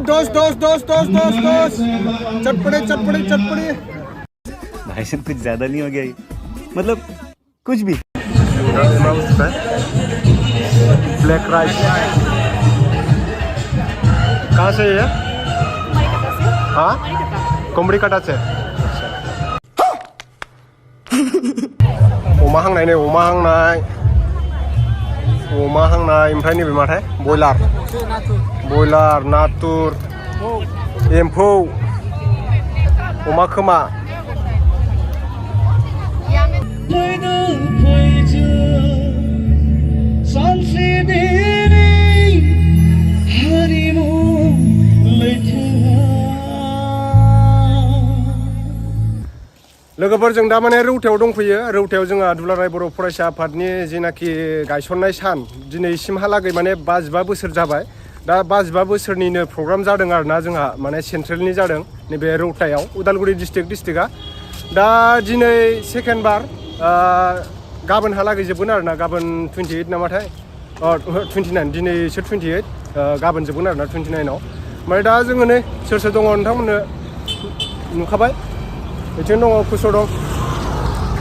दोस्त चटपटे भाई साहब कुछ ज्यादा नहीं हो गया ये? मतलब कुछ भी। ब्लैक राइस कहाँ से है? हाँ कुमड़ी कटा से अमा हांनाय नै अमा हांनाय ओमफ्राय नैबे माथाय बयलार नाथुर एम्फौ अमा खोमा लोगोफोरजों दा माने रौथायाव दंफैयो रौथायाव जोंहा दुलाराय बर' फरायसा आफादनि जेनाखि गायसननाय सान दिनैसिमहालागै माने 55 बोसोर जाबाय दा 55 बोसोरनिनो प्रग्राम जादों आरोना जोंहा माने सेन्ट्रेलनि जादों नैबे रौथायाव उदालगुरि डिस्ट्रिक्टआ दा दिनै सेकेन्ड बार गाबोनहालागै जोबगोन आरोना गाबोन 28 नामाथाय 29 दिनैसो 28 गाबोन जोबगोन आरोना 29आव ओमफ्राय दा जोङो नै सोर दङ नोंथांमोननो नुखाबाय बिथिं दङ कुस' दं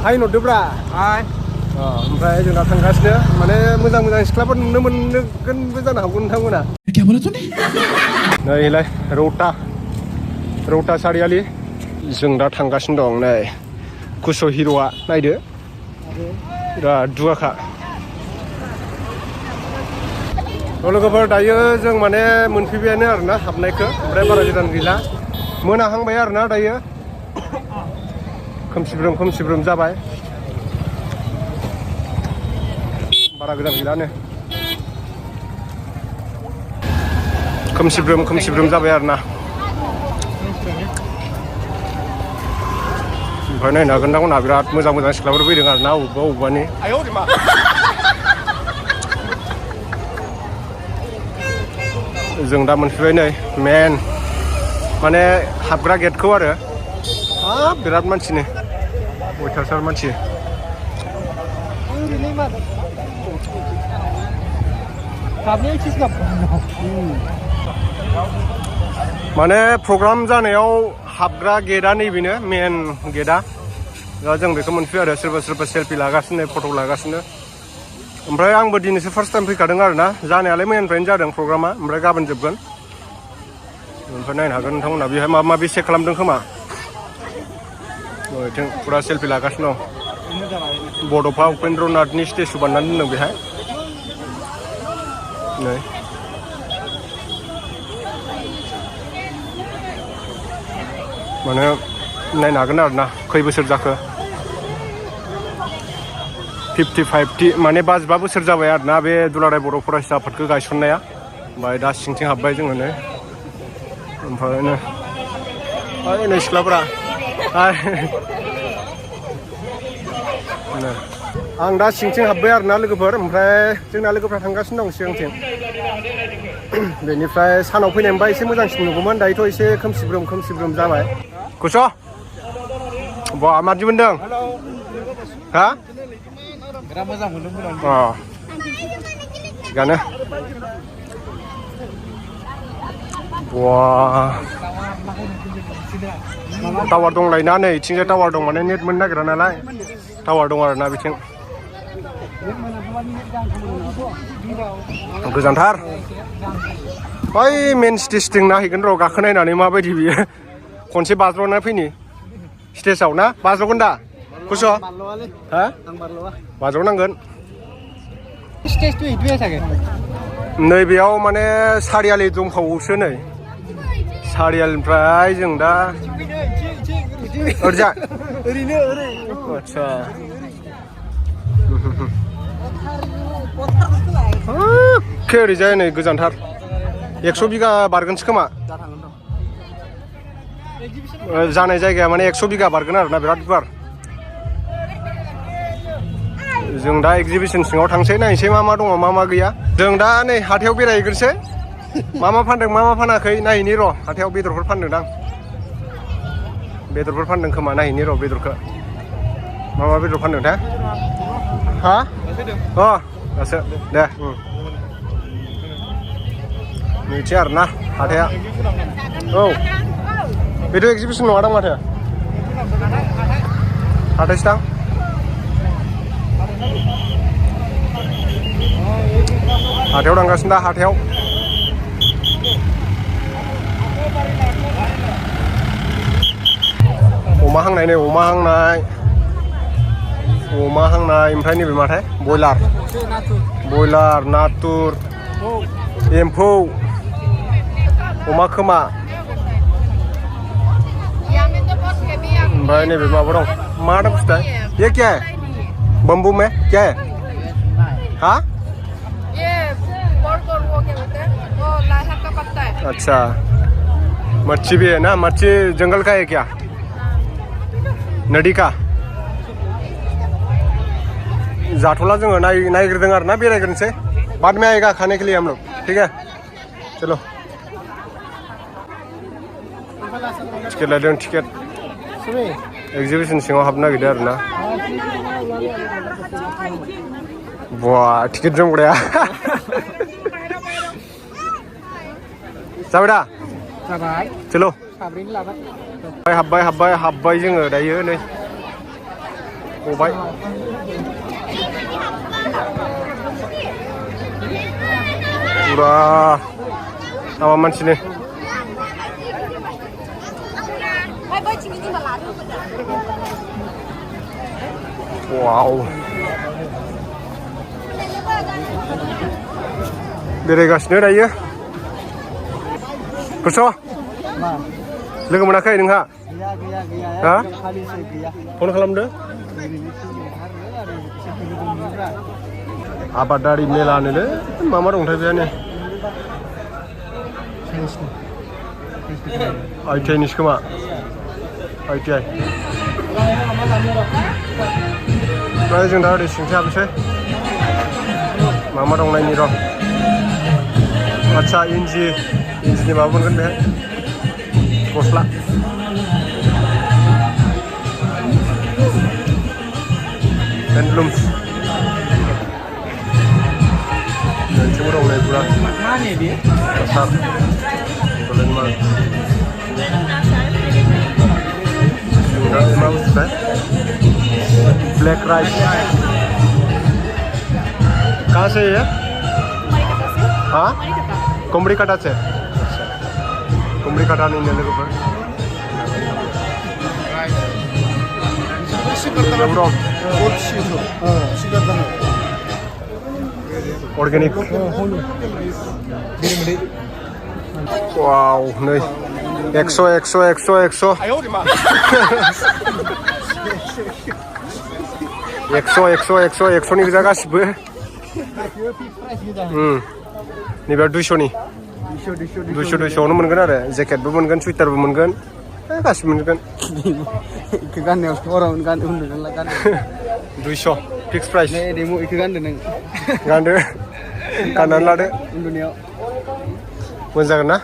हाय नरदोब्रा हाय ओमफ्राय जों दा थांगासिनो माने मोजां सिख्लाफोर नुनो मोनगोनबो जानो हागौ नोंथांमोना नैलाय रौता सारियालि जों दा थांगासिनो दं नै कुस' हिर'आ नायदो बिराद दुगाखा लोगोफोर दायो जों माने मोनफैबायानो आरोना हाबनायखौ ओमफ्राय बारा गोजान गैला मोनाहांबाय आरोना दायो खोमसिब्रोम जाबाय बारा गोजान गैलानो खोमसिब्रोम जाबाय आरोना ओमफ्राय नायनो हागोन ना बिराद मोजां सिख्लाफोर फैदों आरोना अबेबानि जों दा मोनफैबाय नै मेन माने हाबग्रा गेटखौ आरो हाब बिराद मानसिनि अयथासार मानसि माने प्रग्राम जानायाव हाबग्रा गेटआ नैबेनो मेन गेटआ दा जों बेखौ मोनफैयो आरो सोरबा सेल्फि लागासिनो फट' लागासिनो ओमफ्राय आंबो दिनैसो फार्स्ट टाइम फैखादों आरोना जानायालाय मैयानिफ्रायनो जादों प्रग्रामा ओमफ्राय गाबोन जोबगोन ओमफ्राय नायनो हागोन नोंथांमोना बेहाय माबा माबि चेक खालामदों खोमा ओरैथिं फुरा सेल्फि लागासिनो दं बड'फा उपेन्द्रनाथनि स्टेचु बानायनानै दोनदों बेहाय नै माने नायनो हागोन आरोना खै बोसोर जाखो 55 माने 55 बोसोर जाबाय आरोना बे दुलाराय बर' फरायसा आफादखौ गायसननाया ओमफ्राय दा सिंथिं हाबबाय जोङो नै ओमफ्राय नै सिख्लाफोरा आं दा सिंथिं हाबबाय आरोना लोगोफोर ओमफ्राय जोंना लोगोफ्रा थांगासिनो दं सिगांथिं बेनिफ्राय सानाव फैनाय मोनबा एसे मोजांसिन नुगौमोन दायोथ' एसे खोमसिब्रोम जाबाय कुस' बा मादि मोनदों हा बिराद मोजां मोनदोंमोन थिगानो टावार दंलायना नै इथिंजाय टावार दं माने नेट मोननो नागिरा नालाय टावार दं आरोना बिथिं गोजानथार बै मेन स्टेजथिं नायहैगोन र' गाखोनायनानै माबायदि बियो खनसे बाज्ल'ना फैनि स्टेजाव ना बाज्ल'गोन दा कुस' हा बाज्ल'नांगोन नैबेयाव माने सारियालि दंबावोसो नै सारियालिनिफ्राय जों दा ओरैजा आदसा ओरैजाय नै गोजानथार 100 बिगा बारगोनसो खोमा जानाय जायगाया माने 100 बिगा बारगोन आरोना बिराद गुवार जों दा एक्जिबिसन सिङाव थांसै नायनोसै मा दङ मा गैया जों दा नै हाथायाव बेरायहैग्रोसै मा फानदों मा फानाखै नायहैनि र' हाथायाव बेदरफोर फानदोंदां बेदरफोर फानदों खोमा नायहैनि र' बेदरखौ मा बेदर फानदों हा दासो दे नैथि आरोना हाथाया औ बेथ' एक्जिबिसन नङा दां माथो हाथायसो दां हाथायाव थांगासिनो दा हाथायाव अमा हांनाय नै अमा हांनाय ओमफ्राय नैबे माथाय बयलार नाथुर एम्फौ अमा खोमा ओमफ्राय नैबे माबा दं मा दं बुस्थुआ ये क्या है बम्बू में क्या है हाँ ये बर्गर वो क्या बोलते हैं वो लाहौर का पत्ता है अच्छा मच्छी भी है ना मच्छी जंगल का है क्या नदी का जाथला जोङो नायग्रोदों आरो ना बेरायग्रोनोसै बाद में आएगा खाने के लिए हम लोग ठीक है चलो टिकेट लायदों टिकेट एक्जिबिसन सिङाव हाबनो नागिरदों आरो ना बा टिकेट जोमग्राया जाबाय दा चलो हाबबाय जोङो दायो नै गबाय पुरा माबा मानसिनि वाव बेरायगासिनो दायो खुस' लोगो मोनाखै नोंहा हा फन खालामदो आबादारि मेलानोलै मा दंथाय बेयानो ITI निसो खोमा ITI ओमफ्राय जों दा ओरै सिंथि हाबनोसै मा दं नायनि र' आदसा इन्जिनि माबा मोनगोन बेहाय गस्ला हेन्डलुम्स मोनसेबो दं नै पुरा सार मा बुस्थु ब्लैक राइस कहाँ से है हाँ कुमड़ी काटा से कुमड़ी काटा नहीं है लोगों पर ऑर्गेनिक वाव नै 100 नि गोजा गासिबो नैबे 200 आवनो मोनगोन आरो जेकेटबो मोनगोन सुइटारबो मोनगोन गासिबो मोनगोन इखो गाननायावसो हराव गान उन्दुनानै गान 200 फिक्स प्राइस नै देमु इखो गानदो नों गानदो गाननानै लादो उन्दुनायाव मोजां जागोन ना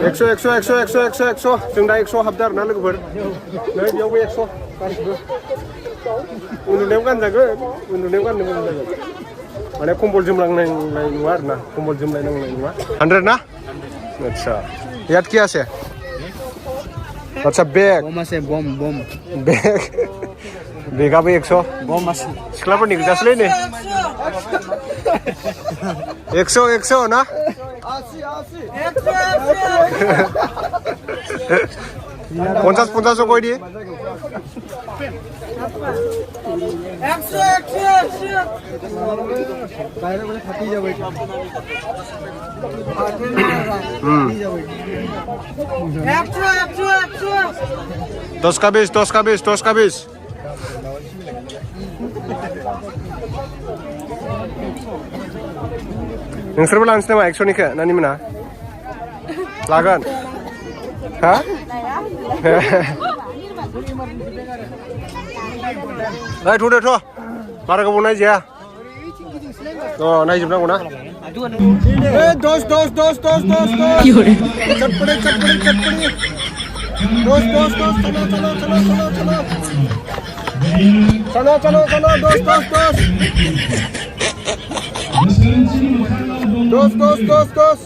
100 जों दा 100 हाबदो आरोना लोगोफोर नै बेयावबो 100 गासिबो उन्दुनायाव गानजागोन उन्दुनायाव गाननो मोजां जागोन माने कम्बल जोमलांनाय नङा आरोना कम्बल जोमलायनांनाय नङा 100 ना अच्छा याद क्या से अच्छा बैग बम আছে बम बैग बेगाबो 100 बम আছে सिख्लाफोरनि गोजासोलै नै 100 ना 50 কই দি 10 का 20 नोंसोरबो लानोसै नामा 100निखौ नानि मोना लागोन हा थ'दो बारा गोबाव नायजाया नायजोबनांगौ ना 10 चटपटे 10 Sana dos. Dos. Dos.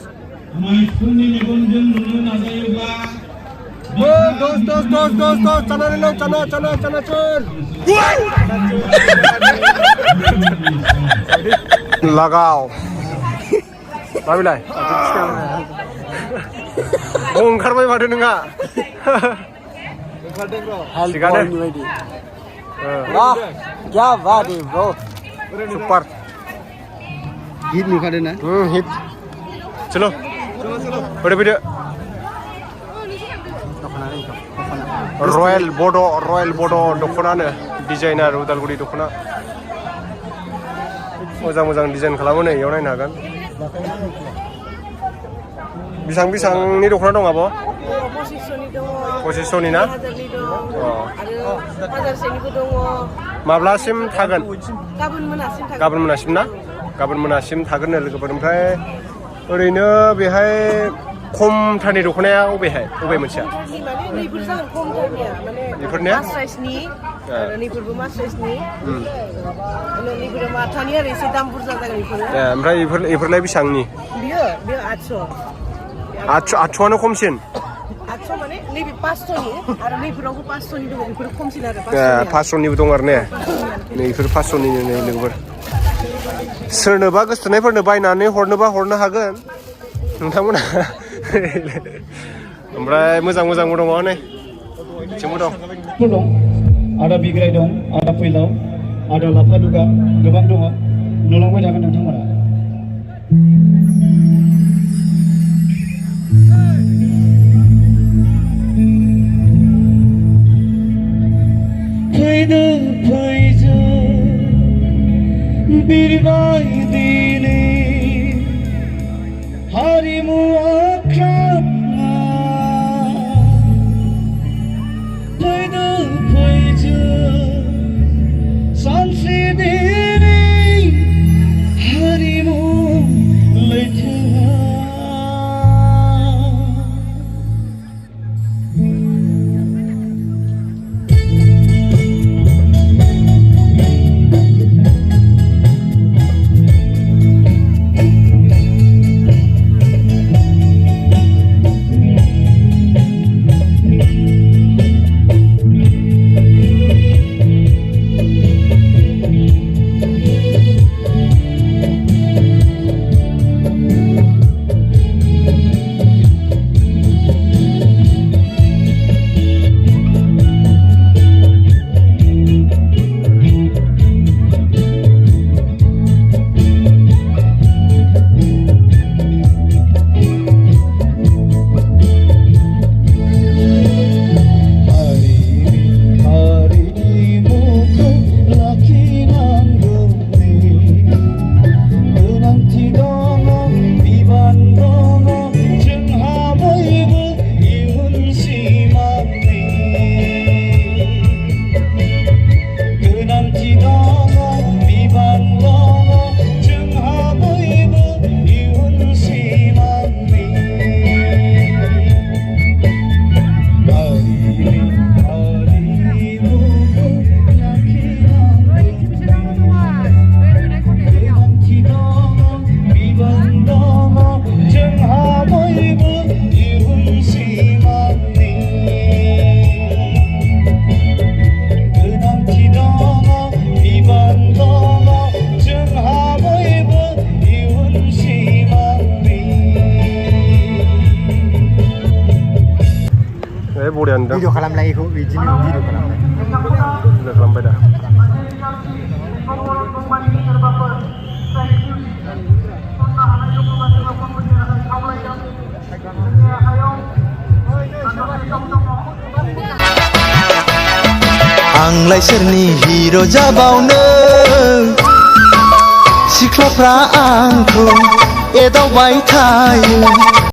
Sana cun. Lagaw. Mabilay. Oंखारबाय माथो नोंहा Health ready. Wah, क्या बात है bro. Super. Hit नुखादों ना? Hit. Chalo. Fैदो. Royal Bodo दख'नानो डिजाइनार उदालगुरि दख'ना मोजां डिजाइन खालामो नै इयाव नायनो हागोन बेसांनि दख'ना दं आब' 2500नि ना माब्लासिम थागोन गाबोन मोनासिम थागोन लोगोफोर ओमफ्राय ओरैनो बेहाय खमथारनि दख'नाया अबे मोनसेया बेफोरनिया ओमफ्राय बेफोरलाय बेसेबांनि 800आनो खमसिन 500निबो दं आरो ने नैफोर 500निनो नै लोगोफोर सोरनोबा गोसोथोनायफोरनो बायनानै हरनोबा हरनो हागोन नोंथांमोना ओमफ्राय मोजांबो दङ नै बिथिंबो दं आदा बिग्राय दं आदा फैलाव आदा लाफा दुगा गोबां दङ नुलांबाय थागोन नोंथांमोना फैजो बिरबाय दिनै हारिमु अख्राङा फैजो सानसे दिनै हारिमु लैथोआ Video खालामलाय इखौ बिदिनो भिडिअ खालामबाय दा आंलाय सोरनि हिरो जाबावनो सिख्लाफ्रा आंखौ एदावबाय थायो